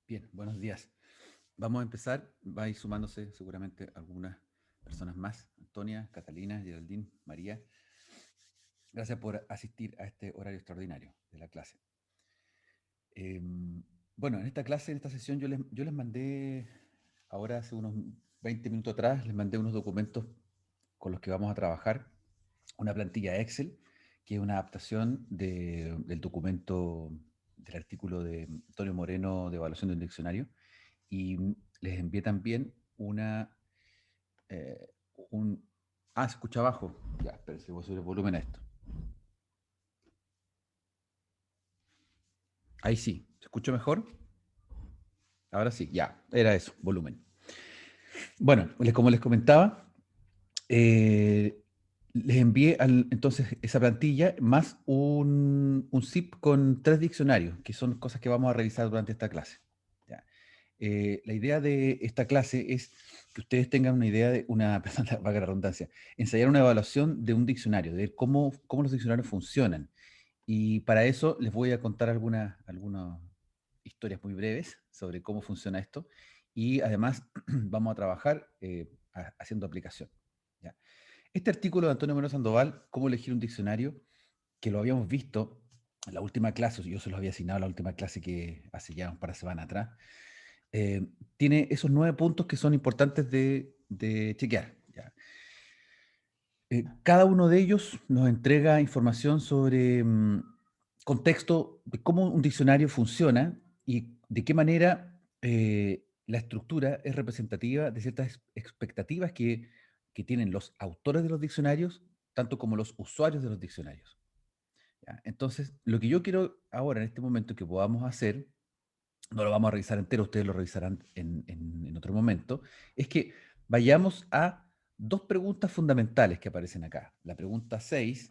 Bien, buenos días. Vamos a empezar. Va a ir sumándose seguramente algunas personas más. Antonia, Catalina, Geraldine, María. Gracias por asistir a este horario extraordinario de la clase. Bueno, en esta clase, en esta sesión, yo les mandé, ahora hace unos 20 minutos atrás, les mandé unos documentos con los que vamos a trabajar. Una plantilla Excel, que es una adaptación del documento, del artículo de Antonio Moreno de evaluación de un diccionario. Y les envié también eh, un... se escucha abajo. Ya, espérense, voy a subir el volumen a esto. Ahí sí, ¿se escucha mejor? Ahora sí, ya, era eso, volumen. Bueno, como les comentaba, eh, les envié entonces esa plantilla más un zip con 3 diccionarios, que son cosas que vamos a revisar durante esta clase. ¿Ya? La idea de esta clase es que ustedes tengan una idea de perdón, valga la redundancia, ensayar una evaluación de un diccionario, de ver cómo los diccionarios funcionan. Y para eso les voy a contar algunas historias muy breves sobre cómo funciona esto. Y además vamos a trabajar haciendo aplicación. ¿Ya? Este artículo de Antonio Moreno Sandoval, Cómo elegir un diccionario, que lo habíamos visto en la última clase, yo se los había asignado en la última clase que hace ya un par de semanas atrás, eh, tiene esos 9 puntos que son importantes de chequear. ¿Ya? Cada uno de ellos nos entrega información sobre contexto de cómo un diccionario funciona y de qué manera la estructura es representativa de ciertas expectativas que tienen los autores de los diccionarios, tanto como los usuarios de los diccionarios. ¿Ya? Entonces, lo que yo quiero ahora, en este momento, que podamos hacer, no lo vamos a revisar entero, ustedes lo revisarán en otro momento, es que vayamos a 2 preguntas fundamentales que aparecen acá. La pregunta 6,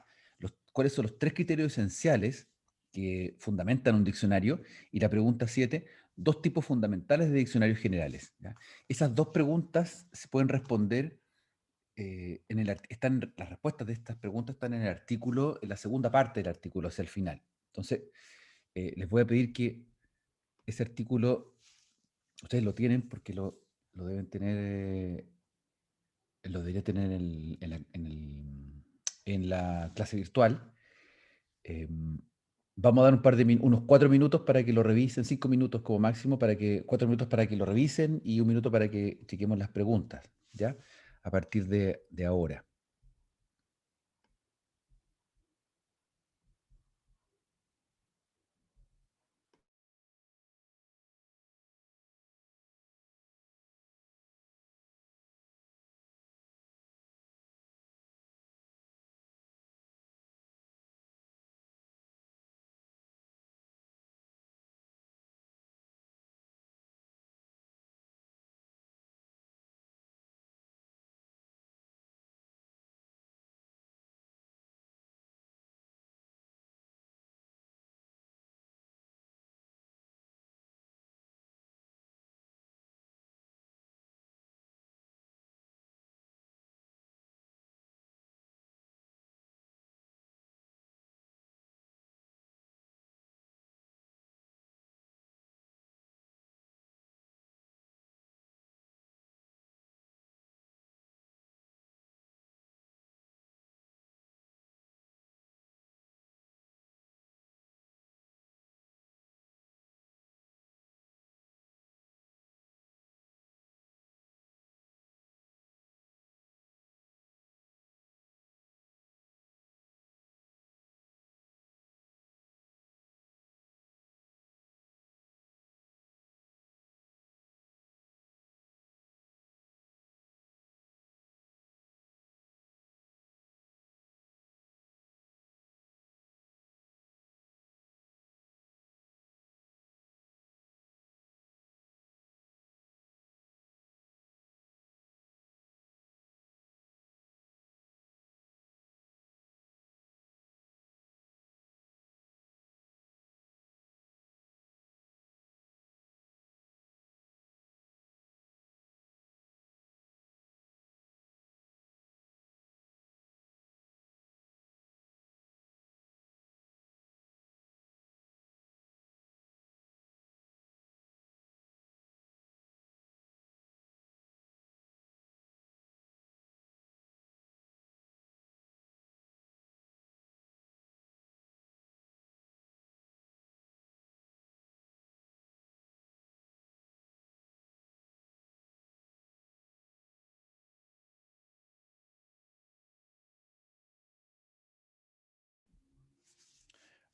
¿cuáles son los 3 criterios esenciales que fundamentan un diccionario? Y la pregunta 7, 2 tipos fundamentales de diccionarios generales. ¿Ya? Esas 2 preguntas se pueden responder, las respuestas de estas preguntas están en el artículo, en la segunda parte del artículo, hacia el final. Entonces, les voy a pedir que ese artículo ustedes lo tienen porque lo deben tener, lo debería tener en la clase virtual. Vamos a dar unos 4 minutos para que lo revisen, 5 minutos como máximo, 4 minutos para que lo revisen y 1 minuto para que chequemos las preguntas, ¿ya? A partir de ahora.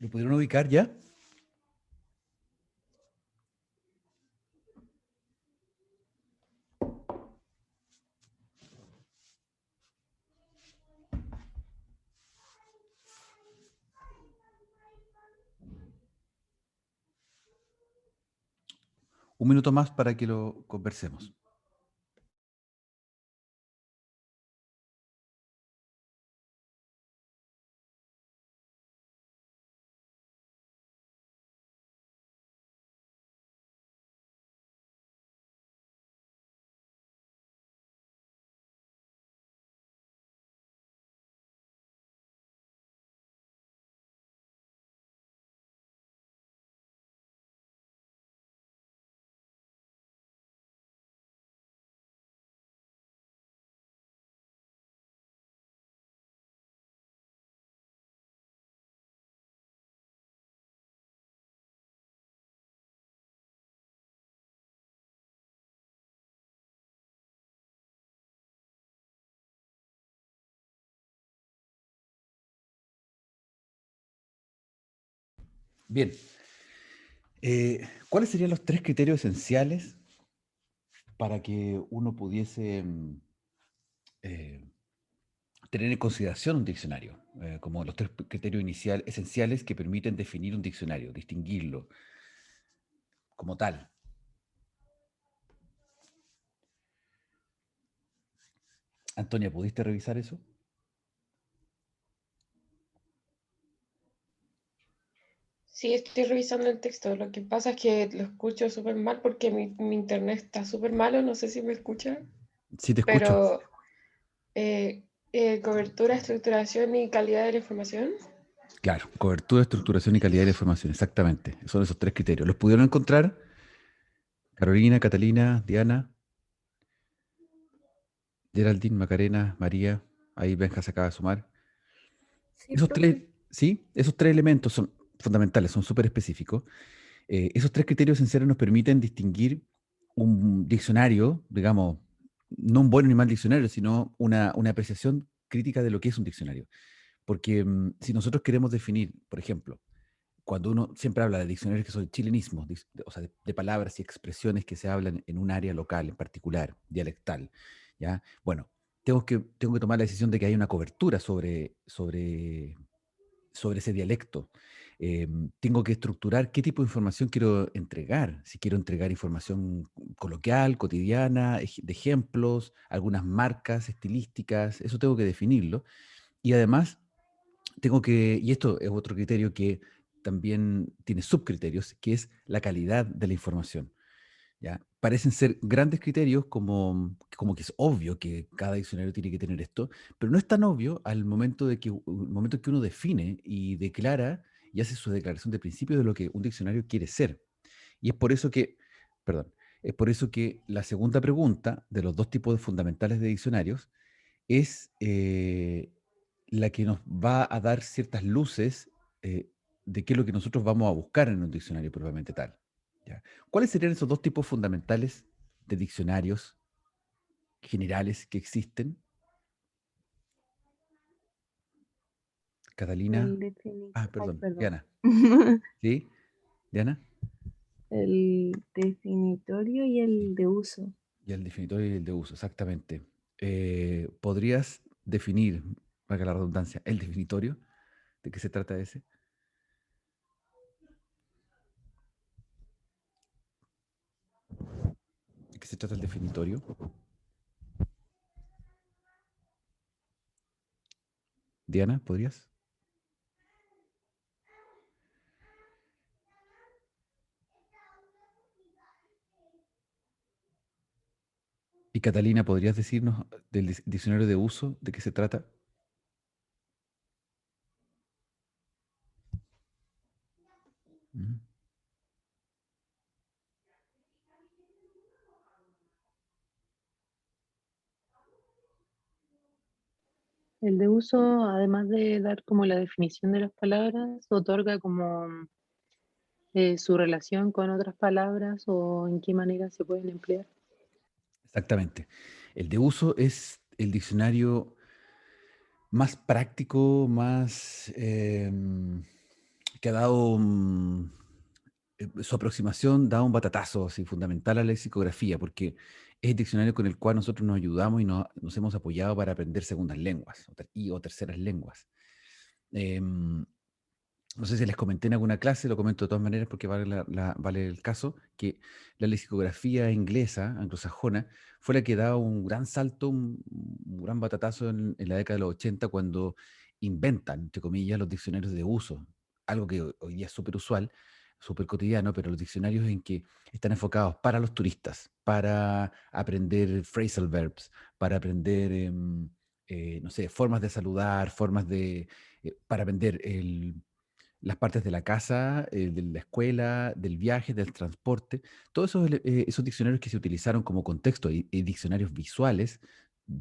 ¿Lo pudieron ubicar ya? Un minuto más para que lo conversemos. Bien. ¿Cuáles serían los tres criterios esenciales para que uno pudiese eh, tener en consideración un diccionario? Como los tres criterios esenciales que permiten definir un diccionario, distinguirlo como tal. Antonia, ¿pudiste revisar eso? Sí, estoy revisando el texto. Lo que pasa es que lo escucho súper mal porque mi internet está súper malo. No sé si me escuchan, Sí, te escucho. pero cobertura, estructuración y calidad de la información. Claro, cobertura, estructuración y calidad de la información, exactamente. Son esos tres criterios. ¿Los pudieron encontrar? Carolina, Catalina, Diana, Geraldine, Macarena, María. Ahí Benja se acaba de sumar. Sí, Esos tres, profe. sí, esos tres elementos son fundamentales, son súper específicos. Esos tres criterios esenciales nos permiten distinguir un diccionario, digamos, no un buen ni mal diccionario, sino una apreciación crítica de lo que es un diccionario. Porque si nosotros queremos definir, por ejemplo, cuando uno siempre habla de diccionarios que son chilenismos, o sea, de palabras y expresiones que se hablan en un área local en particular, dialectal, ¿ya? Bueno, tengo que tomar la decisión de que hay una cobertura sobre ese dialecto. Tengo que estructurar qué tipo de información quiero entregar. Si quiero entregar información coloquial, cotidiana, de ejemplos, algunas marcas estilísticas, eso tengo que definirlo. Y además, y esto es otro criterio que también tiene subcriterios, que es la calidad de la información. ¿Ya? Parecen ser grandes criterios como que es obvio que cada diccionario tiene que tener esto, pero no es tan obvio al momento el momento en que uno define y declara y hace su declaración de principio de lo que un diccionario quiere ser. Y es por eso que, perdón, es por eso que la segunda pregunta de los dos tipos fundamentales de diccionarios es la que nos va a dar ciertas luces eh, de qué es lo que nosotros vamos a buscar en un diccionario propiamente tal. ¿Ya? ¿Cuáles serían esos dos tipos fundamentales de diccionarios generales que existen? Catalina. El definitorio. Ah, Ay, perdón, perdón. Diana. ¿Sí? Diana. El definitorio y el de uso. Y el definitorio y el de uso, exactamente. ¿Podrías definir, para la redundancia, el definitorio? ¿De qué se trata ese? ¿De qué se trata el definitorio? Diana, ¿podrías? Y Catalina, ¿podrías decirnos del diccionario de uso de qué se trata? Ujú. El de uso, además de dar como la definición de las palabras, otorga como su relación con otras palabras o en qué manera se pueden emplear. Exactamente. El de uso es el diccionario más práctico, más que ha dado su aproximación da un batatazo así, fundamental a la lexicografía, porque es el diccionario con el cual nosotros nos ayudamos y nos hemos apoyado para aprender segundas lenguas o terceras lenguas. Em, no sé si les comenté en alguna clase, lo comento de todas maneras porque vale el caso, que la lexicografía inglesa, anglosajona, fue la que da un gran salto, un gran batatazo en la década de los 80 cuando inventan, entre comillas, los diccionarios de uso. Algo que hoy día es súper usual, súper cotidiano, pero los diccionarios en que están enfocados para los turistas, para aprender phrasal verbs, para aprender, no sé, formas de saludar, para aprender las partes de la casa, de la escuela, del viaje, del transporte, todos esos diccionarios que se utilizaron como contexto y diccionarios visuales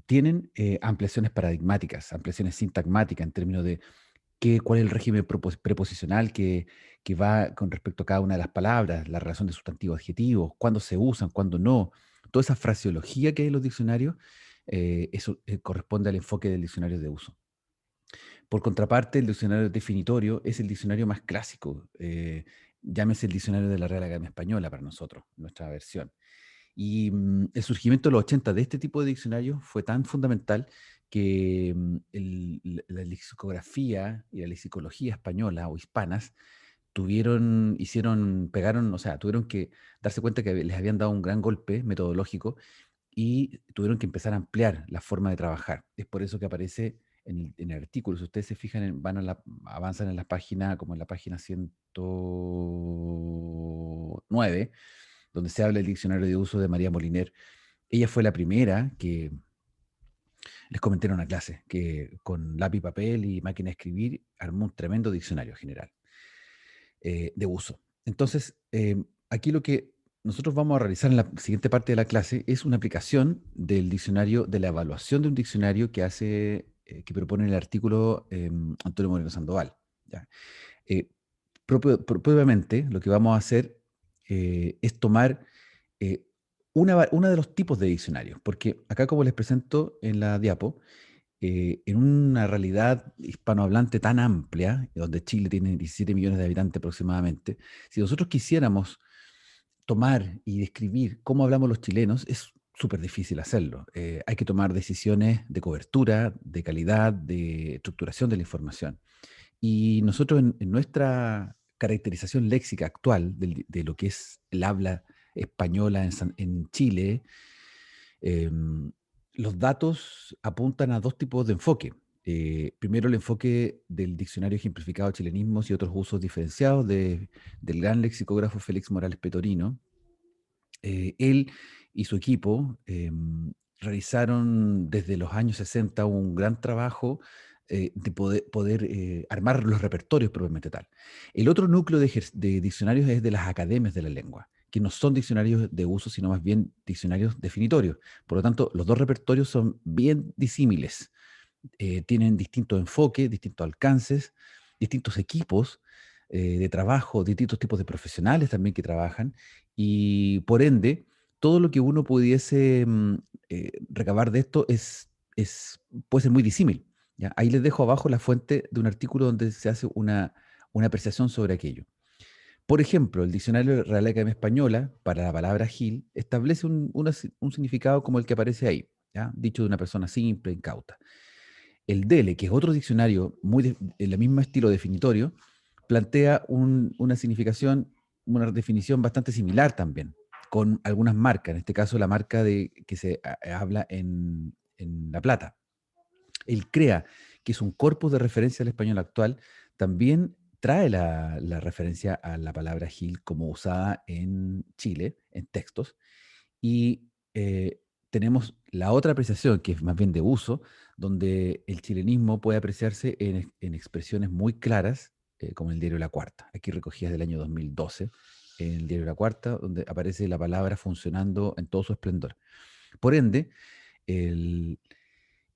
tienen ampliaciones paradigmáticas, ampliaciones sintagmáticas en términos de cuál es el régimen preposicional que va con respecto a cada una de las palabras, la relación de sustantivo adjetivo, cuándo se usan, cuándo no. Toda esa fraseología que hay en los diccionarios, eso corresponde al enfoque del diccionario de uso. Por contraparte, el diccionario definitorio es el diccionario más clásico, llámese el diccionario de la Real Academia Española para nosotros, nuestra versión. Y el surgimiento de los 80 de este tipo de diccionarios fue tan fundamental que la lexicografía y la lexicología española o hispanas pegaron, o sea, tuvieron que darse cuenta que les habían dado un gran golpe metodológico y tuvieron que empezar a ampliar la forma de trabajar. Es por eso que aparece en el artículo. Si ustedes se fijan, avanzan en la página, como en la página 109, donde se habla del diccionario de uso de María Moliner. Ella fue la primera que, les comenté en una clase, que con lápiz, papel y máquina de escribir armó un tremendo diccionario general de uso. Entonces, aquí lo que nosotros vamos a realizar en la siguiente parte de la clase es una aplicación del diccionario, de la evaluación de un diccionario que propone el artículo Antonio Moreno Sandoval. ¿Ya? Eh, Propiamente, lo que vamos a hacer es tomar eh, una de los tipos de diccionarios, porque acá, como les presento en la diapo, en una realidad hispanohablante tan amplia, donde Chile tiene 17 millones de habitantes aproximadamente, si nosotros quisiéramos tomar y describir cómo hablamos los chilenos, es súper difícil hacerlo. Hay que tomar decisiones de cobertura, de calidad, de estructuración de la información. Y nosotros en nuestra caracterización léxica actual de lo que es el habla española en Chile, em, los datos apuntan a dos tipos de enfoque. Primero, el enfoque del diccionario ejemplificado de chilenismos y otros usos diferenciados del gran lexicógrafo Félix Morales Petorino. Él y su equipo realizaron desde los años 60 un gran trabajo de poder armar los repertorios propiamente tal. El otro núcleo de diccionarios es de las academias de la lengua, que no son diccionarios de uso, sino más bien diccionarios definitorios. Por lo tanto, los dos repertorios son bien disímiles. Tienen distintos enfoques, distintos alcances, distintos equipos de trabajo, distintos tipos de profesionales también que trabajan, y por ende, todo lo que uno pudiese recabar de esto puede ser muy disímil. ¿Ya? Ahí les dejo abajo la fuente de un artículo donde se hace una apreciación sobre aquello. Por ejemplo, el diccionario de Real Academia Española, para la palabra Gil, establece un significado como el que aparece ahí, ¿ya? Dicho de una persona simple, incauta. El DELE, que es otro diccionario en el mismo estilo definitorio, plantea una significación, una definición bastante similar también, con algunas marcas, en este caso la marca que se habla en La Plata. El CREA, que es un corpus de referencia al español actual, también trae la referencia a la palabra Gil como usada en Chile, en textos, y tenemos la otra apreciación, que es más bien de uso, donde el chilenismo puede apreciarse en expresiones muy claras, como el diario La Cuarta, aquí recogidas del año 2012, en el diario La Cuarta, donde aparece la palabra funcionando en todo su esplendor. Por ende, el,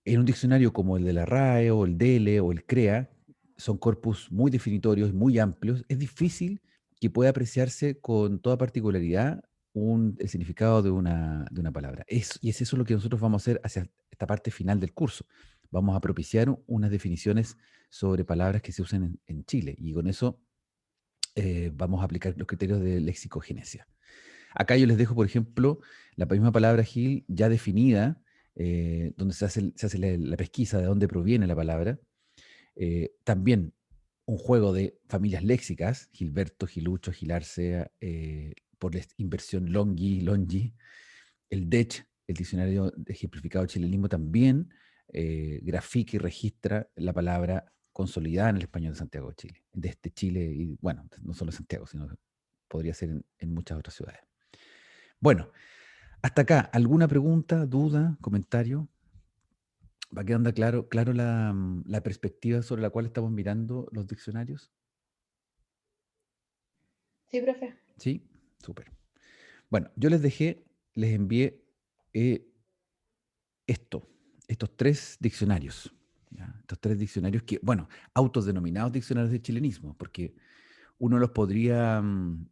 en un diccionario como el de la RAE o el DELE o el CREA, son corpus muy definitorios, muy amplios, es difícil que pueda apreciarse con toda particularidad el significado de una palabra. Y es eso lo que nosotros vamos a hacer hacia esta parte final del curso. Vamos a propiciar unas definiciones sobre palabras que se usan en Chile. Y con eso vamos a aplicar los criterios de lexicogenesia. Acá yo les dejo, por ejemplo, la misma palabra Gil ya definida, donde se hace la pesquisa de dónde proviene la palabra. También un juego de familias léxicas, Gilberto, Gilucho, Gilarse, por la inversión Longi, Longi. El DECH, el Diccionario de Ejemplificado de Chilenismo, también grafica y registra la palabra consolidada en el español de Santiago de Chile, de este Chile, y bueno, no solo Santiago, sino podría ser en muchas otras ciudades. Bueno, hasta acá, ¿alguna pregunta, duda, comentario? ¿Va quedando claro la perspectiva sobre la cual estamos mirando los diccionarios? Sí, profe. Sí, súper. Bueno, yo les envié eh, estos 3 diccionarios. ¿Ya? Estos 3 diccionarios que, bueno, autodenominados diccionarios de chilenismo, porque uno los podría,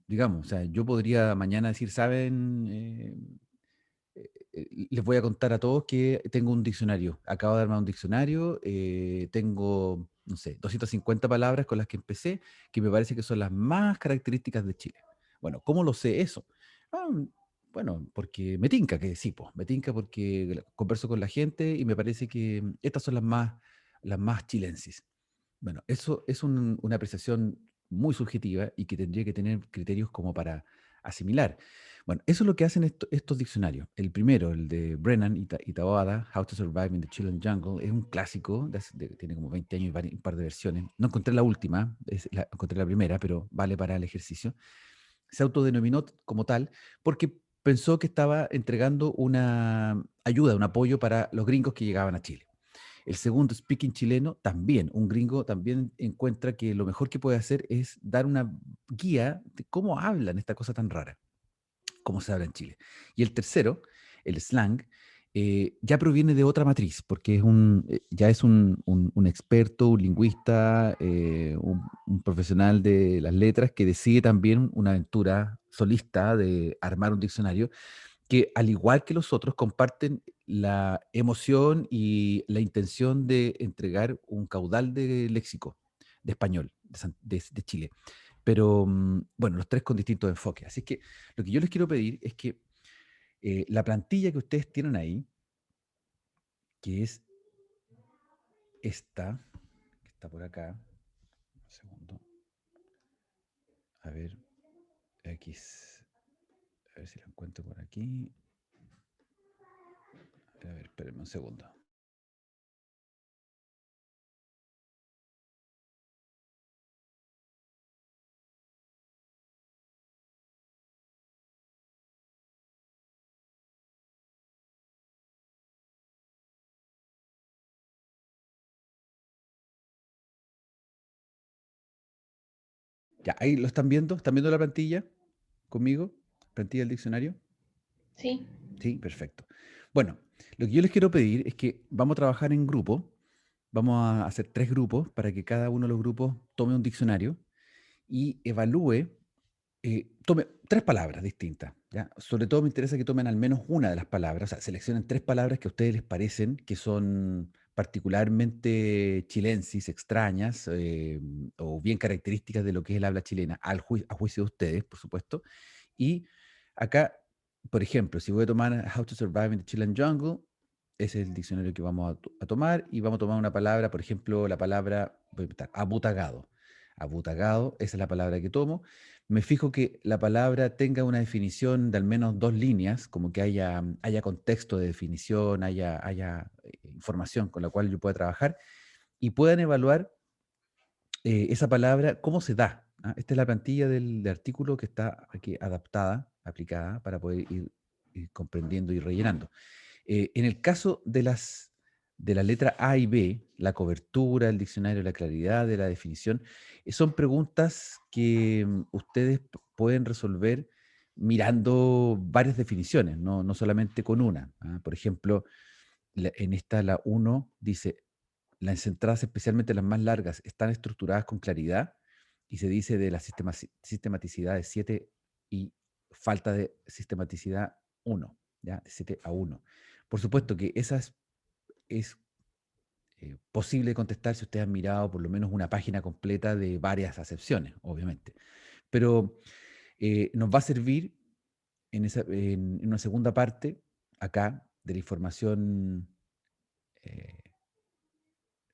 digamos, o sea, yo podría mañana decir, ¿saben? Les voy a contar a todos que tengo un diccionario. Acabo de armar un diccionario, tengo, no sé, 250 palabras con las que empecé, que me parece que son las más características de Chile. Bueno, ¿cómo lo sé eso? Ah, bueno, porque me tinca que sí, pues, me tinca porque converso con la gente y me parece que estas son las más chilensis. Bueno, eso es una apreciación muy subjetiva y que tendría que tener criterios como para asimilar. Bueno, eso es lo que hacen estos diccionarios. El primero, el de Brennan y Taboada, How to Survive in the Chilean Jungle, es un clásico, tiene como 20 años y un par de versiones. No encontré la última, encontré la primera, pero vale para el ejercicio. Se autodenominó como tal porque pensó que estaba entregando una ayuda, un apoyo para los gringos que llegaban a Chile. El segundo, Speaking Chileno, también, un gringo también encuentra que lo mejor que puede hacer es dar una guía de cómo hablan esta cosa tan rara, cómo se habla en Chile. Y el tercero, el slang, ya proviene de otra matriz, porque ya es un experto, un lingüista, un profesional de las letras que decide también una aventura solista de armar un diccionario que al igual que los otros comparten la emoción y la intención de entregar un caudal de léxico de español de Chile. Pero bueno, los 3 con distintos enfoques. Así que lo que yo les quiero pedir es que la plantilla que ustedes tienen ahí, que es esta, que está por acá, un segundo, a ver, X, a ver si la encuentro por aquí. A ver, espérenme un segundo. Ya, ahí lo están viendo la plantilla conmigo, plantilla del diccionario. Sí. Sí, perfecto. Bueno, lo que yo les quiero pedir es que vamos a trabajar en grupo, vamos a hacer 3 grupos para que cada uno de los grupos tome un diccionario y evalúe, tome 3 palabras distintas, ¿ya? Sobre todo me interesa que tomen al menos una de las palabras, o sea, seleccionen 3 palabras que a ustedes les parecen que son particularmente chilensis, extrañas, o bien características de lo que es el habla chilena, a juicio de ustedes, por supuesto. Y acá, por ejemplo, si voy a tomar How to Survive in the Chilean Jungle, ese es el diccionario que vamos a tomar y vamos a tomar una palabra, por ejemplo, la palabra, voy a inventar, abutagado. Abutagado, esa es la palabra que tomo. Me fijo que la palabra tenga una definición de al menos 2 líneas, como que haya contexto de definición, haya información con la cual yo pueda trabajar y puedan evaluar esa palabra, ¿cómo se da? ¿Ah? Esta es la plantilla del artículo que está aquí adaptada, aplicada, para poder ir comprendiendo y rellenando. En el caso de la letra A y B, la cobertura, el diccionario, la claridad de la definición, son preguntas que ustedes pueden resolver mirando varias definiciones, no solamente con una. ¿Ah? Por ejemplo, en esta, la uno dice, las entradas, especialmente las más largas, están estructuradas con claridad y se dice de la sistematicidad de 7 y falta de sistematicidad 1, ¿ya? De 7 a 1. Por supuesto que esa es posible de contestar si ustedes han mirado por lo menos una página completa de varias acepciones, obviamente. Pero nos va a servir en una segunda parte, acá, de la información, eh,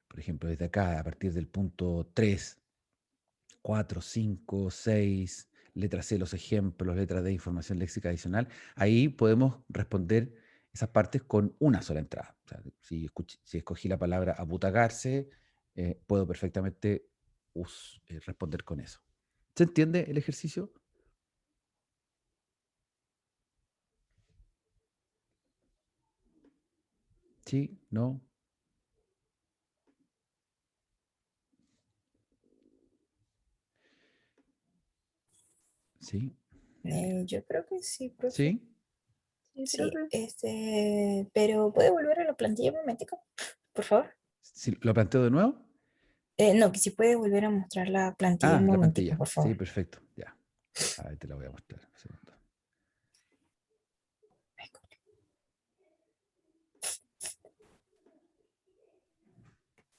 por ejemplo, desde acá, a partir del punto 3, 4, 5, 6, letra C, los ejemplos, letra D, información léxica adicional, ahí podemos responder esas partes con una sola entrada. O sea, si escogí la palabra abutagarse, puedo perfectamente responder con eso. ¿Se entiende el ejercicio? ¿Sí? ¿No? ¿Sí? Yo creo que sí, profe. ¿Sí? Sí, Sí, profe. pero ¿puede volver a la plantilla un momentico? Por favor. ¿Sí, lo planteo de nuevo? No, que si puede volver a mostrar la plantilla Ah, un la momentico, plantilla. por Sí, favor. perfecto. Ya. Ahí te la voy a mostrar. Un segundo.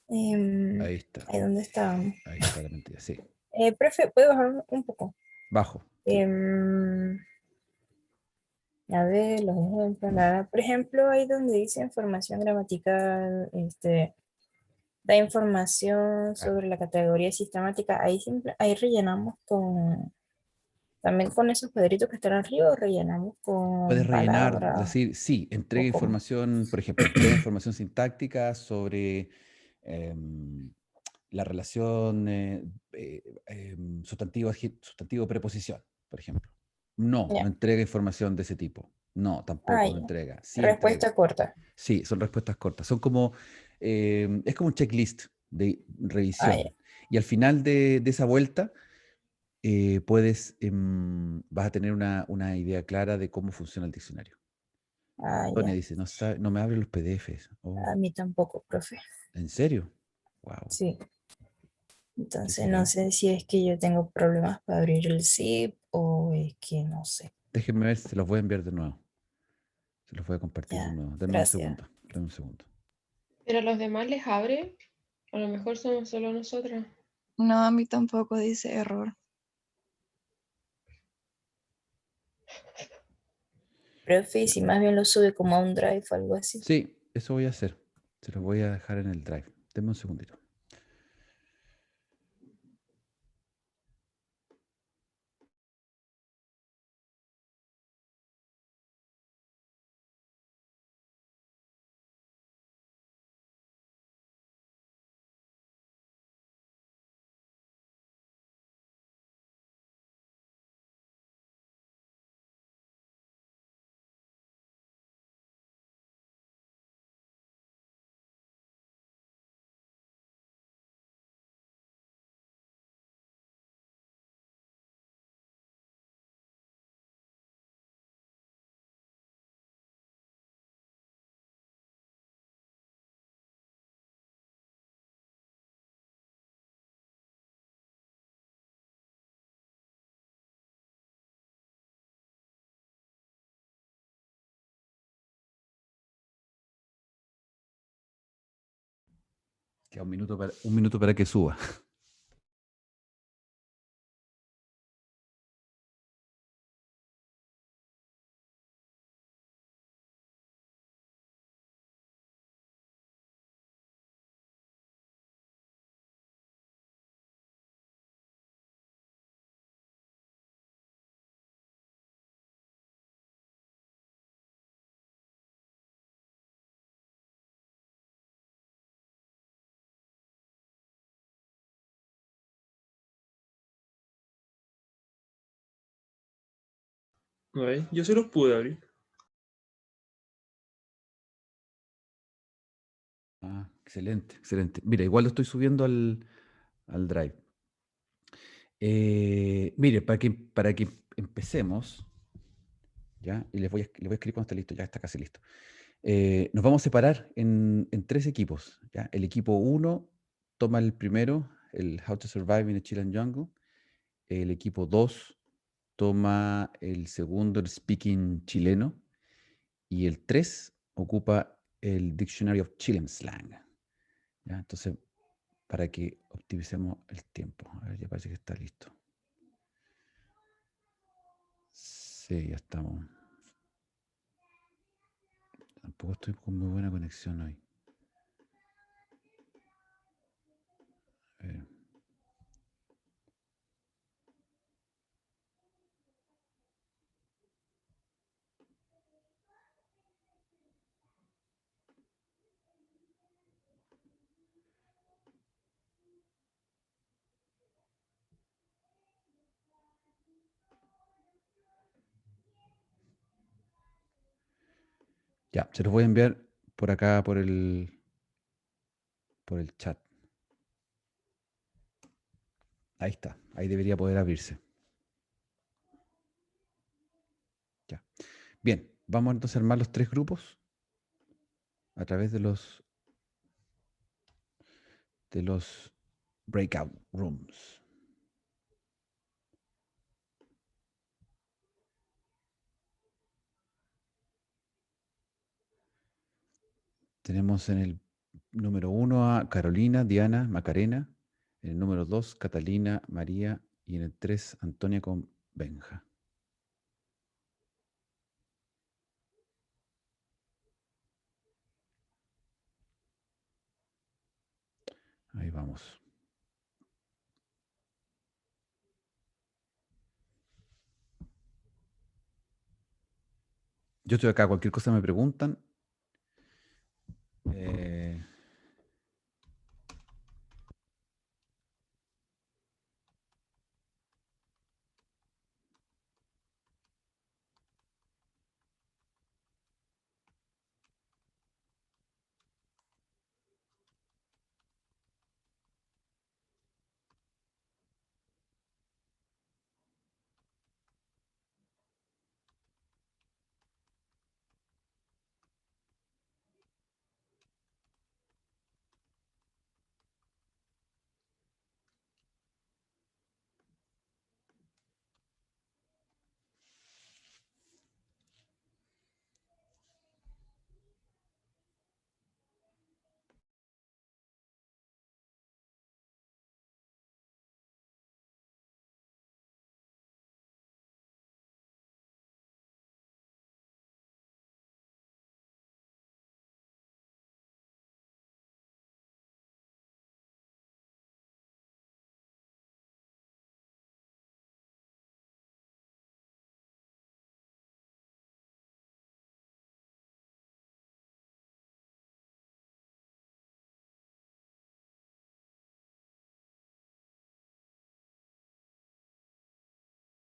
Em, Ahí está. Ahí donde está. Ahí está la plantilla. Sí. Profe, ¿puede bajar un poco? Bajo. Sí. Em, a ver, los ejemplos, nada. Por ejemplo, ahí donde dice información gramatical, da información Ah, sobre la categoría sistemática, ahí rellenamos también con esos cuadritos que están arriba, o rellenamos puedes con rellenar, palabras decir, sí, entrega o con... información, por ejemplo, entrega información sintáctica sobre em, la relación sustantivo preposición, por ejemplo. No, no Ya, entrega información de ese tipo. No, tampoco, no ahí, entrega. Sí entrega. respuesta corta. Sí, son respuestas cortas. Son como, es como un checklist de Ahí, revisión. Y al final de esa vuelta, vas a tener una idea clara de cómo funciona el diccionario. Sonia ya. dice, no me abren los PDFs. Oh, A mí tampoco, profe. ¿en serio? Wow, Sí. ¿por qué Entonces no será? sé si es que yo tengo problemas para abrir el zip o es que no sé. Déjenme ver, se los voy a enviar de nuevo. Se los voy a compartir de Ya, nuevo. Denme un gracias. segundo. Denme un segundo. Pero a los demás les abre, a lo mejor somos solo nosotras. No, a mí tampoco dice error. Profe, y Ya. si más bien lo sube como a un drive o algo así. Sí, eso voy a hacer. Se los voy a dejar en el drive. Denme un segundito. Queda un minuto para que suba. A ver, yo se los pude abrir. Ah, excelente, excelente. Mira, igual lo estoy subiendo al drive. Mire, para que empecemos, ¿ya? Y le voy a escribir cuando esté listo, ya está casi listo. Nos vamos a separar en tres equipos, ¿ya? El equipo 1 toma el primero, el How to Survive in the Chilean Jungle. El equipo 2 toma el segundo, el Speaking chileno. Y el 3 ocupa el Dictionary of Chilean Slang, ¿ya? Entonces, para que optimicemos el tiempo. A ver, ya parece que está listo. Sí, ya estamos. Tampoco estoy con muy buena conexión hoy. A ver. Ya, se los voy a enviar por acá, por el chat. Ahí está, ahí debería poder abrirse. Ya. Bien, vamos entonces a armar los 3 grupos a través de los breakout rooms. Tenemos en el número 1 a Carolina, Diana, Macarena. En el número 2, Catalina, María. Y en el 3, Antonia con Benja. Ahí vamos. Yo estoy acá, cualquier cosa me preguntan.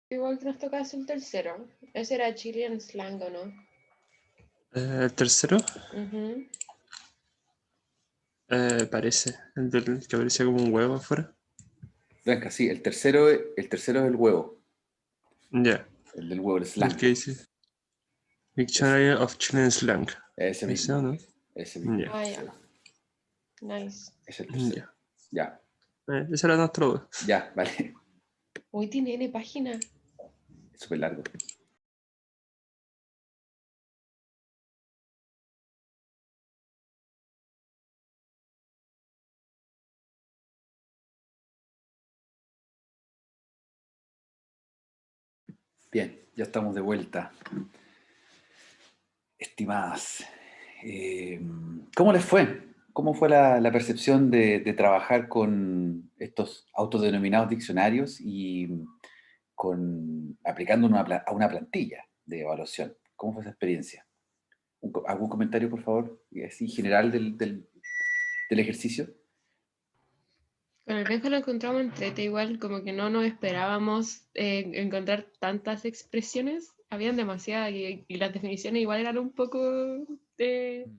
Igual que nos toca hacer el tercero. Ese era Chilean Slang, ¿o no? El tercero, Ujú. parece. El del que parecía como un huevo afuera. Benja, sí, el tercero es el huevo. Ya, El del huevo, el el slang. que dice Dictionary of Chilean Slang. Ese ¿Ese mismo. o no? Ese mismo. Ya. Ah, ya. Nice. Es el tercero. Ya. Ya, Esa era nuestra duda. ya, vale. Hoy tiene N página. Es súper largo. Bien, ya estamos de vuelta. Estimadas, ¿cómo les fue? ¿Cómo fue la percepción de trabajar con estos autodenominados diccionarios y aplicando a una plantilla de evaluación? ¿Cómo fue esa experiencia? ¿Algún comentario, por favor, así general del ejercicio? Con el Benja lo encontramos entrete igual, como que no nos esperábamos encontrar tantas expresiones. Habían demasiadas y las definiciones igual eran un poco de...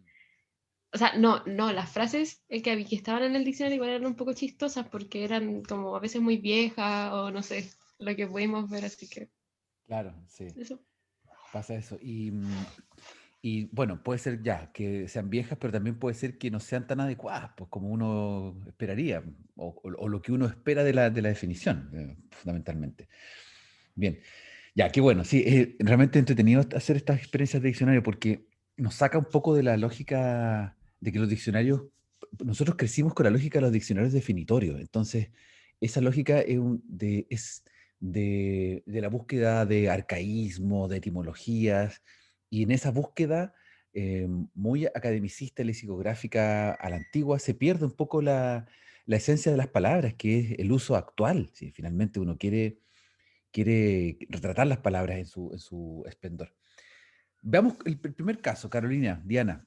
O sea, no, las frases que estaban en el diccionario igual eran un poco chistosas porque eran como a veces muy viejas o no sé, lo que pudimos ver, así que Claro, sí, eso. pasa eso. Y bueno, puede ser ya que sean viejas, pero también puede ser que no sean tan adecuadas, pues como uno esperaría, o lo que uno espera de la definición, fundamentalmente. Bien, ya, qué bueno, sí, realmente entretenido hacer estas experiencias de diccionario porque nos saca un poco de la lógica de que los diccionarios, nosotros crecimos con la lógica de los diccionarios definitorios, entonces esa lógica es de la búsqueda de arcaísmo, de etimologías, y en esa búsqueda muy academicista y lexicográfica a la antigua se pierde un poco la esencia de las palabras, que es el uso actual. Si finalmente uno quiere retratar las palabras en su esplendor. Veamos el primer caso, Carolina, Diana,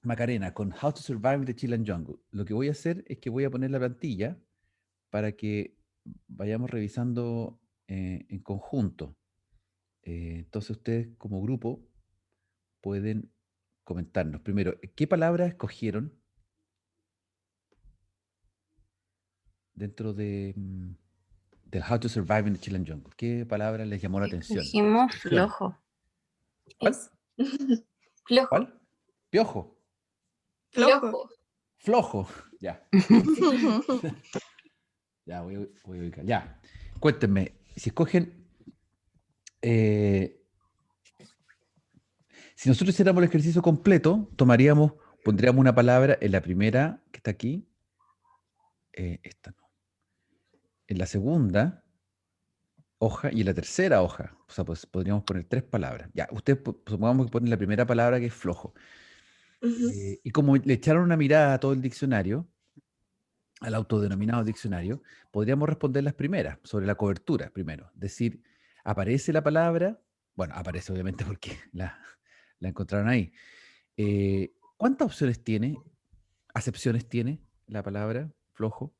Macarena, con How to Survive in the Chilean Jungle. Lo que voy a hacer es que voy a poner la plantilla para que vayamos revisando en conjunto. Entonces ustedes como grupo pueden comentarnos. Primero, ¿qué palabras escogieron dentro del How to Survive in the Chilean Jungle? ¿Qué palabra les llamó la atención? Dijimos Expresión. flojo. ¿Cuál? Es- Flojo. ¿Cuál? Piojo. Flojo. Flojo. Ya. Ya, voy a ubicar. Ya. Cuéntenme, si escogen. Si nosotros hiciéramos el ejercicio completo, pondríamos una palabra en la primera que está aquí. Esta no. En la segunda hoja y en la tercera hoja. O sea, pues podríamos poner 3 palabras. Ya, ustedes supongamos que ponen la primera palabra que es flojo. Y como le echaron una mirada a todo el diccionario, al autodenominado diccionario, podríamos responder las primeras, sobre la cobertura primero. Decir, aparece la palabra, bueno, aparece obviamente porque la encontraron ahí. ¿Cuántas opciones tiene, acepciones tiene la palabra flojo?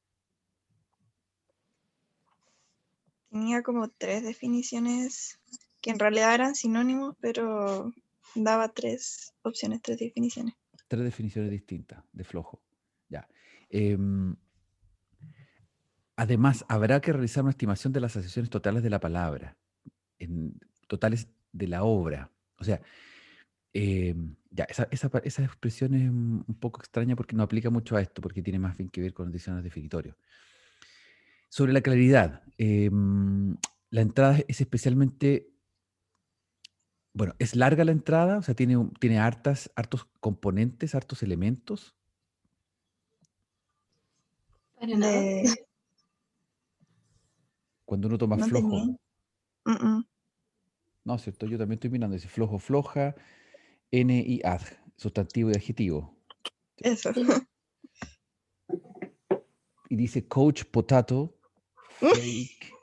Tenía como 3 definiciones que en realidad eran sinónimos, pero daba 3 opciones, 3 definiciones. 3 definiciones distintas de flojo. Ya. Em, Además, habrá que realizar una estimación de las acepciones totales de la palabra, totales de la obra. O sea, ya, esa expresión es un poco extraña porque no aplica mucho a esto, porque tiene más bien que ver con los diccionarios definitorios. Sobre la claridad, la entrada es especialmente, bueno, es larga la entrada, o sea, tiene hartos componentes, hartos elementos. Para nada. Cuando uno toma No flojo, tenía. Mm, no, ¿cierto? Yo también estoy mirando, dice flojo, floja, N y ad, sustantivo y adjetivo. Eso. Y dice coach potato, fake,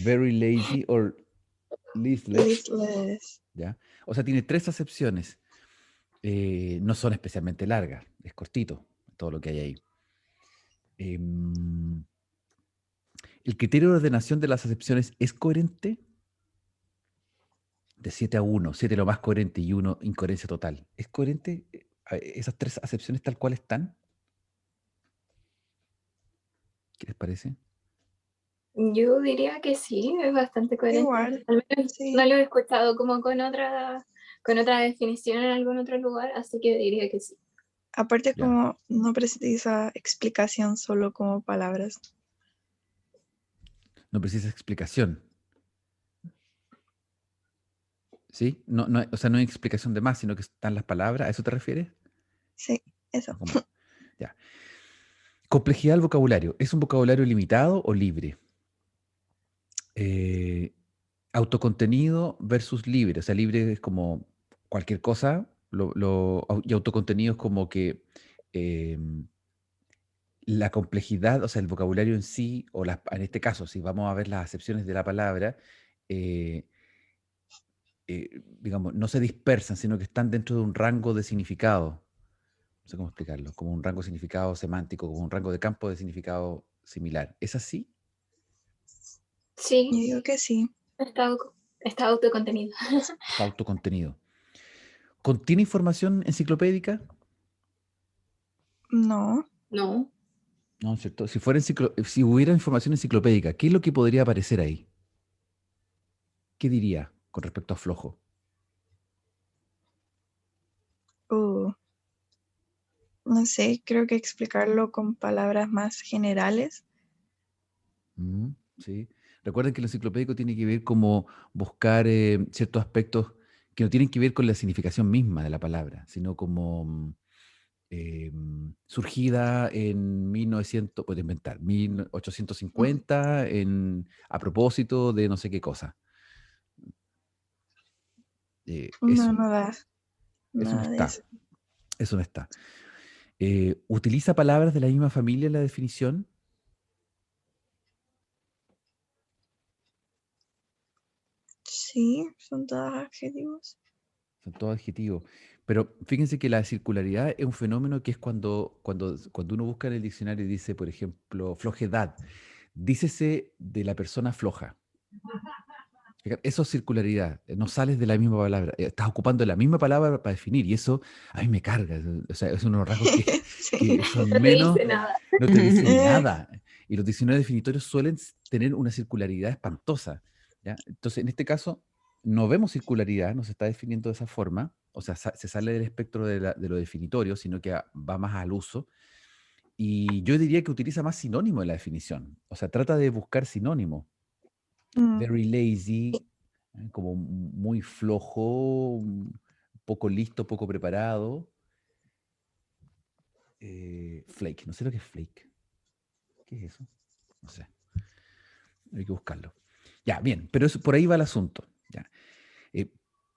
very lazy or listless. Listless. ¿Ya? O sea, tiene 3 acepciones. No son especialmente largas, es cortito todo lo que hay ahí. ¿El criterio de ordenación de las acepciones es coherente? De 7 a 1, 7 lo más coherente y 1 incoherencia total. ¿Es coherente esas 3 acepciones tal cual están? ¿Qué les parece? Yo diría que sí, es bastante coherente. Igual, Al menos sí. no lo he escuchado como con otra definición en algún otro lugar, así que diría que sí. Aparte Ya. como no precisa explicación, solo como palabras. No precisa explicación. ¿Sí? O sea, no hay explicación de más, sino que están las palabras. ¿A eso te refieres? Sí, eso. Ya. Complejidad del vocabulario. ¿Es un vocabulario limitado o libre? Autocontenido versus libre. O sea, libre es como cualquier cosa y autocontenido es como que la complejidad, o sea, el vocabulario en sí, en este caso, si vamos a ver las acepciones de la palabra, eh, digamos, no se dispersan, sino que están dentro de un rango de significado. No sé cómo explicarlo, como un rango de significado semántico, como un rango de campo de significado similar. ¿Es así? Yo Sí, digo que sí. está autocontenido. Está autocontenido. ¿Contiene información enciclopédica? No. No, No, ¿cierto? Si hubiera información enciclopédica, ¿qué es lo que podría aparecer ahí? ¿Qué diría con respecto a flojo? No sé, creo que explicarlo con palabras más generales. Sí. Recuerden que lo enciclopédico tiene que ver como buscar ciertos aspectos que no tienen que ver con la significación misma de la palabra, sino como surgida en 1900, puedo inventar, 1850, a propósito de no sé qué cosa. No, no da Eso no nada de está. eso. Eso no está. ¿Utiliza palabras de la misma familia en la definición? Sí, son todos adjetivos. Son todos adjetivos. Pero fíjense que la circularidad es un fenómeno que es cuando uno busca en el diccionario y dice, por ejemplo, flojedad, dícese de la persona floja. Fíjate, eso es circularidad. No sales de la misma palabra. Estás ocupando la misma palabra para definir y eso a mí me carga. O sea, es uno de los rasgos Sí. que son No te menos, dice nada. no te dicen nada. Y los diccionarios definitorios suelen tener una circularidad espantosa. ¿Ya? Entonces, en este caso, no vemos circularidad, no se está definiendo de esa forma. O sea, se sale del espectro de lo definitorio, sino que va más al uso. Y yo diría que utiliza más sinónimo en la definición. O sea, trata de buscar sinónimo. Mm, Very lazy, como muy flojo, poco listo, poco preparado. Flake, no sé lo que es flake. ¿Qué es eso? No sé. Hay que buscarlo. Ya, bien, pero por ahí va el asunto. Ya.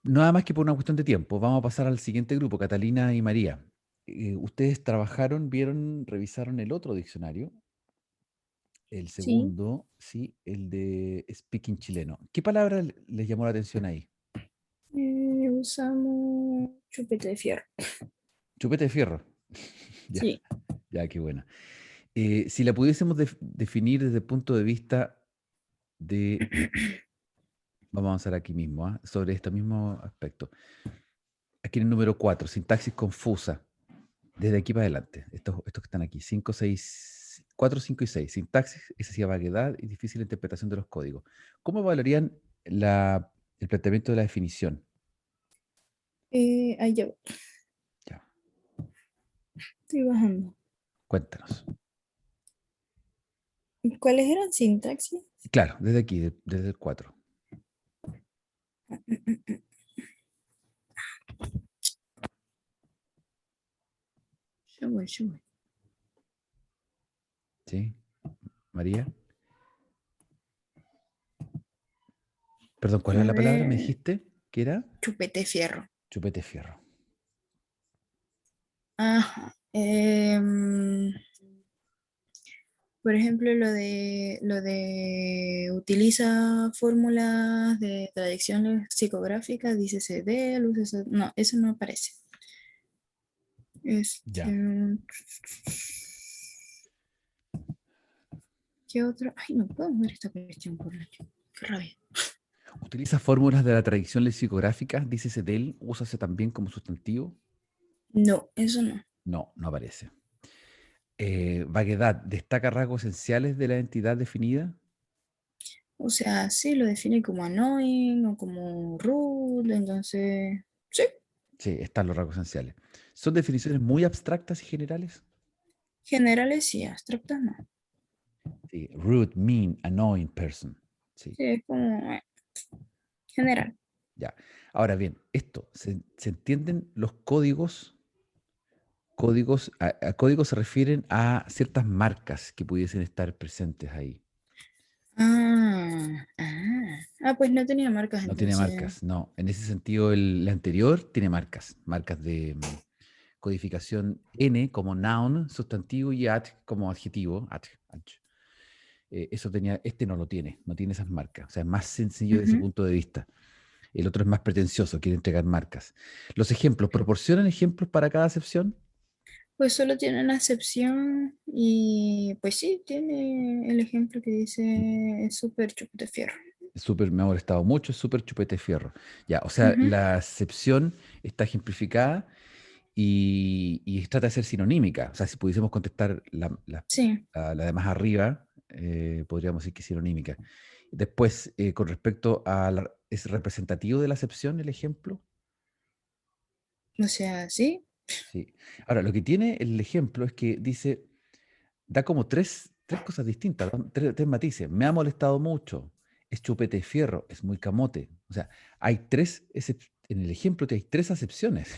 Nada más que por una cuestión de tiempo. Vamos a pasar al siguiente grupo, Catalina y María. Ustedes trabajaron, vieron, revisaron el otro diccionario, el Sí. segundo, sí, el de speaking chileno. ¿Qué palabra les llamó la atención ahí? Usamos chupete de fierro. Chupete de fierro. Ya, Sí. ya, qué buena. Si la pudiésemos definir desde el punto de vista de, vamos a avanzar aquí mismo, ¿ah? Sobre este mismo aspecto. Aquí en el número 4, sintaxis confusa. Desde aquí para adelante, estos que están aquí, 5, 6, 4, 5 y 6. Sintaxis, excesiva vaguedad y difícil interpretación de los códigos. ¿Cómo evaluarían el planteamiento de la definición? Ahí ya Ya, estoy bajando. cuéntanos. ¿Cuáles eran? Sintaxis. Claro, desde aquí, desde el 4. Ya voy, ya voy. ¿Sí? María. Perdón, ¿cuál A era la palabra? ¿Me ver, dijiste que era? chupete de fierro. Chupete fierro. Ajá. Por ejemplo, lo de utiliza fórmulas de tradición psicográfica, dice CD, luces, no, eso no aparece. Ya. ¿Qué otro? Ay, no puedo ver esta cuestión por la qué rabia. ¿Utiliza fórmulas de la tradición lexicográfica? Dícese de él, úsase también como sustantivo. No, eso no. No, no aparece. Vaguedad, ¿destaca rasgos esenciales de la entidad definida? O sea, sí lo define como annoying o como rude, entonces, sí, Sí, están los rasgos esenciales. ¿Son definiciones muy abstractas y generales? generales sí, abstractas no. Sí, rude, mean, annoying person. Sí, Sí, es como general. ya. Ahora bien, ¿se entienden los códigos? A códigos se refieren a ciertas marcas que pudiesen estar presentes ahí. Pues no tenía marcas No tiene entonces. marcas, no. En ese sentido, el anterior tiene marcas de codificación N como noun, sustantivo, y ad como adjetivo. Eso tenía, este no lo tiene, no tiene esas marcas. O sea, es más sencillo desde ese Ujú. punto de vista. El otro es más pretencioso, quiere entregar marcas. Los ejemplos, ¿proporcionan ejemplos para cada acepción? Pues solo tiene una excepción y pues sí, tiene el ejemplo que dice es súper chupete fierro. Súper, me ha molestado mucho, es súper chupete de fierro. Ya, o sea, Ujú. la acepción está ejemplificada y trata de ser sinonímica. O sea, si pudiésemos contestar Sí, la de más arriba, podríamos decir que es sinonímica. Después, con respecto a ¿es representativo de la acepción el ejemplo? o sea, sí. Sí. Ahora, lo que tiene el ejemplo es que dice, da como tres cosas distintas, tres matices. Me ha molestado mucho, es chupete de fierro, es muy camote. O sea, en el ejemplo hay tres acepciones.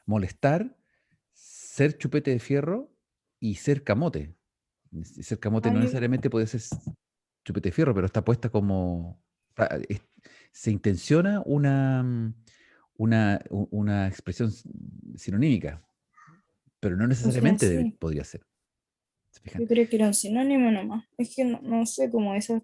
Molestar, ser chupete de fierro y ser camote. Y ser camote Ah, no yo- necesariamente puede ser chupete de fierro, pero está puesta como... se intenciona una expresión sinonímica, pero no o sea, necesariamente sí. podría ser. ¿Se fijan? Yo creo que era un sinónimo nomás. Es que no sé, como esas,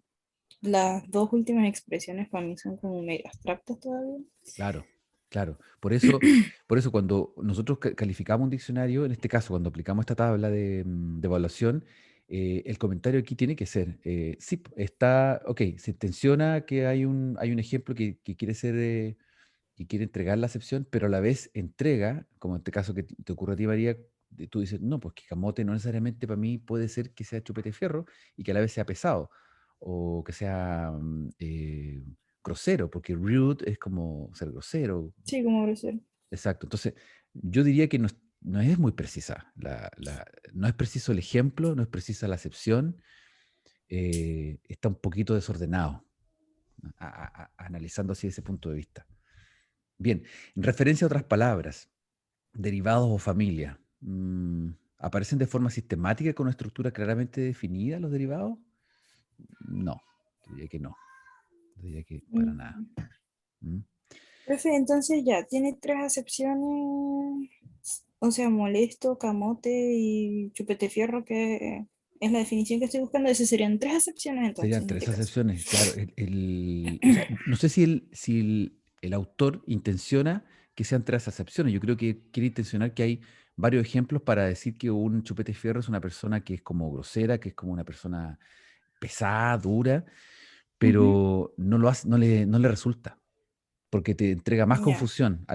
las dos últimas expresiones para mí son como medio abstractas todavía. Claro, claro. Por eso cuando nosotros calificamos un diccionario, en este caso, cuando aplicamos esta tabla de evaluación, el comentario aquí tiene que ser, sí, está, ok, se intenciona que hay un ejemplo que quiere ser, que quiere entregar la acepción, pero a la vez entrega, como en este caso que te ocurre a ti, María, tú dices, no, pues que camote no necesariamente para mí puede ser que sea chupete de fierro y que a la vez sea pesado, o que sea grosero, porque rude es como ser grosero. Sí, como grosero. Exacto. Entonces, yo diría que no es muy precisa. No es preciso el ejemplo, no es precisa la acepción, está un poquito desordenado, ¿no? Analizando así ese punto de vista. Bien, en referencia a otras palabras, derivados o familia, ¿aparecen de forma sistemática con una estructura claramente definida los derivados? No, diría que no. Diría que para nada. Mm. ¿Mm? Profe, entonces ya, tiene tres acepciones, o sea, molesto, camote y chupete fierro, que es la definición que estoy buscando. Esas serían tres acepciones entonces, Serían en tres este caso. acepciones, claro. O sea, no sé si el autor intenciona que sean tres acepciones. Yo creo que quiere intencionar que hay varios ejemplos para decir que un chupete fierro es una persona que es como grosera, que es como una persona pesada, dura, Ujú. pero no le resulta, porque te entrega más Ya. confusión.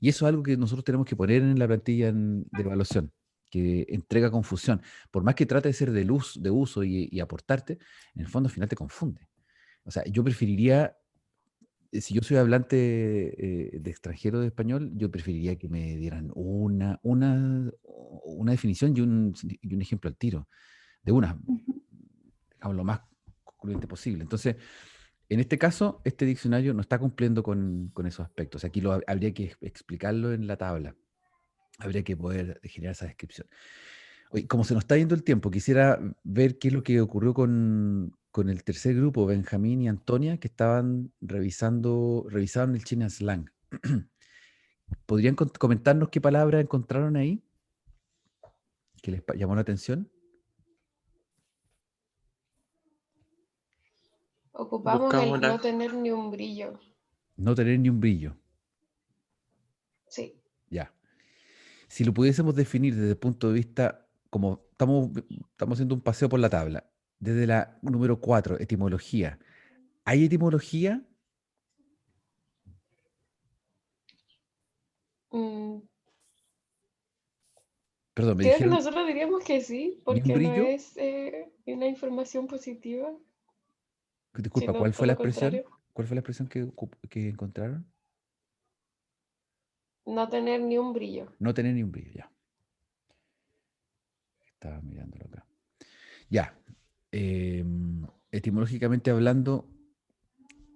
Y eso es algo que nosotros tenemos que poner en la plantilla de evaluación, que entrega confusión. Por más que trate de ser de uso y aportarte, en el fondo al final te confunde. O sea, yo preferiría, si yo soy hablante de extranjero de español, yo preferiría que me dieran una definición y un ejemplo al tiro, de una, Ujú. digamos, lo más concluyente posible. Entonces, en este caso, este diccionario no está cumpliendo con esos aspectos. Aquí habría que explicarlo en la tabla. Habría que poder generar esa descripción. Oye, como se nos está yendo el tiempo, quisiera ver qué es lo que ocurrió con el tercer grupo, Benjamín y Antonia, que estaban revisaban el China Slang. ¿Podrían comentarnos qué palabra encontraron ahí que les llamó la atención? Ocupamos Buscamos el no la... tener ni un brillo. No tener ni un brillo. Sí. Ya. Si lo pudiésemos definir desde el punto de vista, como estamos haciendo un paseo por la tabla, desde la número 4, etimología. ¿Hay etimología? Mm, Perdón, me creo que dijeron nosotros diríamos que sí, ni un porque no brillo. es una información positiva, Disculpa, sino ¿cuál fue todo la lo expresión? contrario. ¿Cuál fue la expresión que encontraron? No tener ni un brillo. No tener ni un brillo, ya. Estaba mirándolo acá. Ya. Etimológicamente hablando,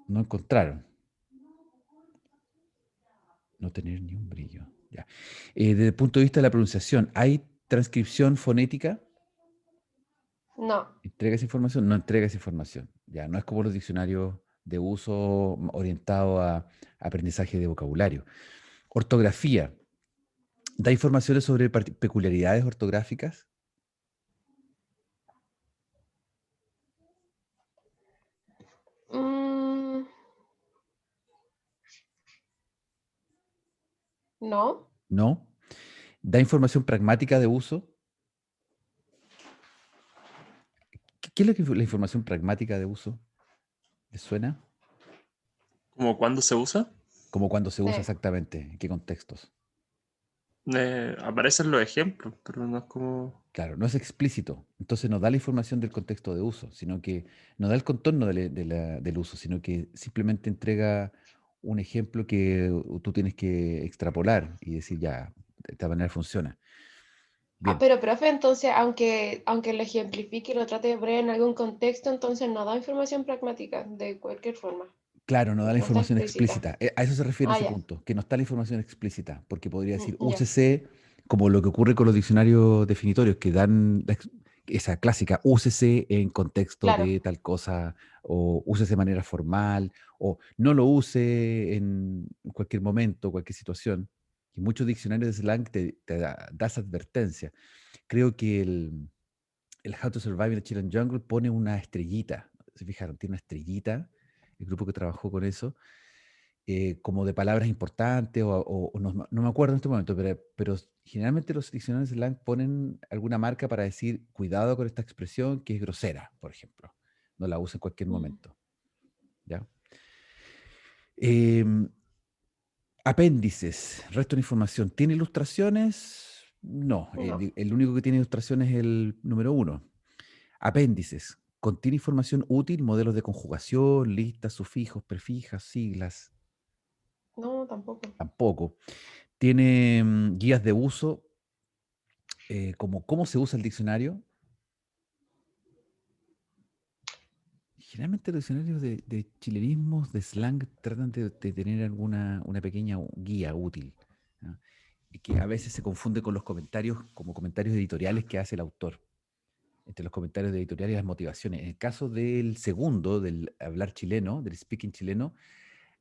no encontraron. No tener ni un brillo. Ya. Desde el punto de vista de la pronunciación, ¿hay transcripción fonética? No. ¿Entrega esa información? No entrega esa información. Ya, no es como los diccionarios de uso orientado a aprendizaje de vocabulario. Ortografía. ¿Da informaciones sobre peculiaridades ortográficas? Mm, no. No. ¿Da información pragmática de uso? ¿Qué es la información pragmática de uso? ¿Les suena? ¿Como cuándo se usa? ¿Como cuando se usa Eh, exactamente? ¿En qué contextos? Aparecen los ejemplos, pero no es como... Claro, no es explícito. Entonces no da la información del contexto de uso, sino que no da el contorno del uso, sino que simplemente entrega un ejemplo que tú tienes que extrapolar y decir, ya, de esta manera funciona. Bien, pero profe, entonces, aunque lo ejemplifique y lo trate de poner en algún contexto, entonces no da información pragmática, de cualquier forma. claro, no da la No está información explícita. explícita. A eso se refiere Ah, ese ya. punto, que no está la información explícita, porque podría decir Ya. úsese como lo que ocurre con los diccionarios definitorios, que dan esa clásica, úsese en contexto Claro. de tal cosa, o úsese de manera formal, o no lo use en cualquier momento, cualquier situación. Y muchos diccionarios de slang te da esa advertencia. Creo que el How to Survive in the Chilean Jungle pone una estrellita. ¿Se fijaron? Tiene una estrellita, el grupo que trabajó con eso, como de palabras importantes, o no me acuerdo en este momento, pero generalmente los diccionarios de slang ponen alguna marca para decir, cuidado con esta expresión que es grosera, por ejemplo. No la usa en cualquier momento. ¿Ya? Apéndices, resto de información. ¿Tiene ilustraciones? No, No. el único que tiene ilustraciones es el número 1. Apéndices, contiene información útil, modelos de conjugación, listas, sufijos, prefijas, siglas, No, tampoco. tampoco. Tiene guías de uso, como cómo se usa el diccionario. Generalmente los diccionarios de chilenismos, de slang, tratan de tener una pequeña guía útil, ¿no? Y que a veces se confunde con los comentarios, como comentarios editoriales que hace el autor. Entre los comentarios de editoriales y las motivaciones. En el caso del segundo, del hablar chileno, del speaking chileno,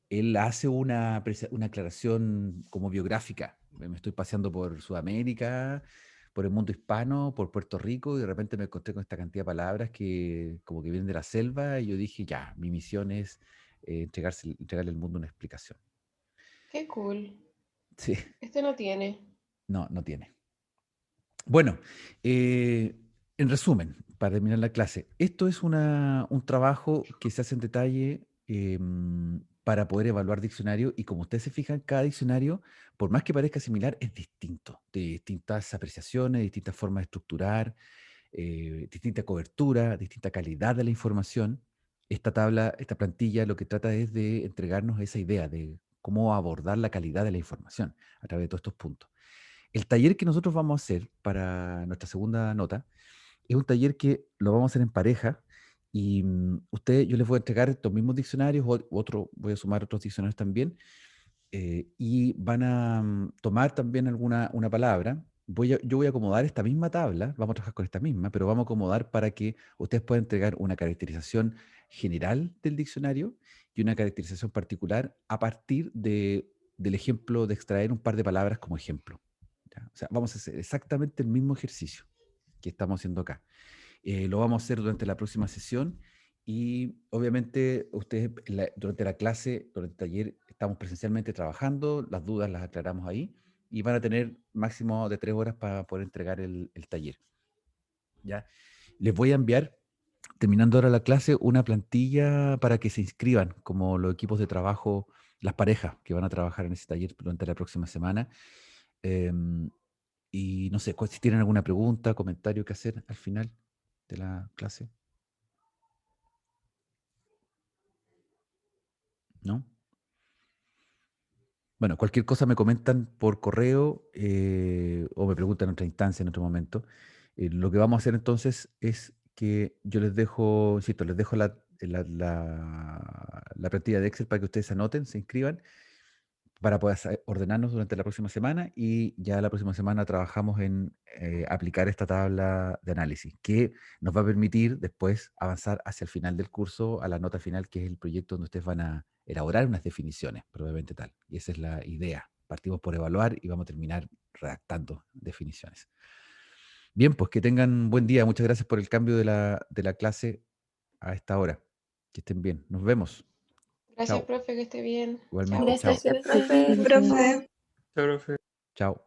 él hace una aclaración como biográfica. Me estoy paseando por Sudamérica, por el mundo hispano, por Puerto Rico, y de repente me encontré con esta cantidad de palabras que como que vienen de la selva, y yo dije, ya, mi misión es entregarle al mundo una explicación. Qué cool. Sí, Este no tiene. no tiene. Bueno, en resumen, para terminar la clase, esto es un trabajo que se hace en detalle para poder evaluar diccionario, y como ustedes se fijan, cada diccionario, por más que parezca similar, es distinto, de distintas apreciaciones, distintas formas de estructurar, distinta cobertura, distinta calidad de la información. Esta plantilla lo que trata es de entregarnos esa idea de cómo abordar la calidad de la información a través de todos estos puntos. El taller que nosotros vamos a hacer para nuestra segunda nota es un taller que lo vamos a hacer en pareja, y yo les voy a entregar estos mismos diccionarios, voy a sumar otros diccionarios también, y van a tomar también una palabra. Yo voy a acomodar esta misma tabla, vamos a trabajar con esta misma, pero vamos a acomodar para que ustedes puedan entregar una caracterización general del diccionario y una caracterización particular a partir del ejemplo, de extraer un par de palabras como ejemplo. ¿Ya? O sea, vamos a hacer exactamente el mismo ejercicio que estamos haciendo acá. Lo vamos a hacer durante la próxima sesión, y obviamente ustedes durante la clase, durante el taller, estamos presencialmente trabajando, las dudas las aclaramos ahí, y van a tener máximo de 3 horas para poder entregar el taller. ¿Ya? Les voy a enviar, terminando ahora la clase, una plantilla para que se inscriban como los equipos de trabajo, las parejas que van a trabajar en ese taller durante la próxima semana. Y no sé, si tienen alguna pregunta, comentario que hacer al final de la clase. ¿No? Bueno, cualquier cosa me comentan por correo, o me preguntan en otra instancia, en otro momento. Lo que vamos a hacer entonces es que yo les dejo, insisto, les dejo la plantilla de Excel para que ustedes anoten, se inscriban, para poder ordenarnos durante la próxima semana, y ya la próxima semana trabajamos en aplicar esta tabla de análisis, que nos va a permitir después avanzar hacia el final del curso, a la nota final, que es el proyecto donde ustedes van a elaborar unas definiciones, probablemente tal. Y esa es la idea. Partimos por evaluar y vamos a terminar redactando definiciones. Bien, pues que tengan buen día. Muchas gracias por el cambio de la clase a esta hora. Que estén bien. Nos vemos. Gracias, Chao. profe, que esté bien. Igualmente, Chao. chao. Gracias, profe. Profe. Chao, profe. Chao.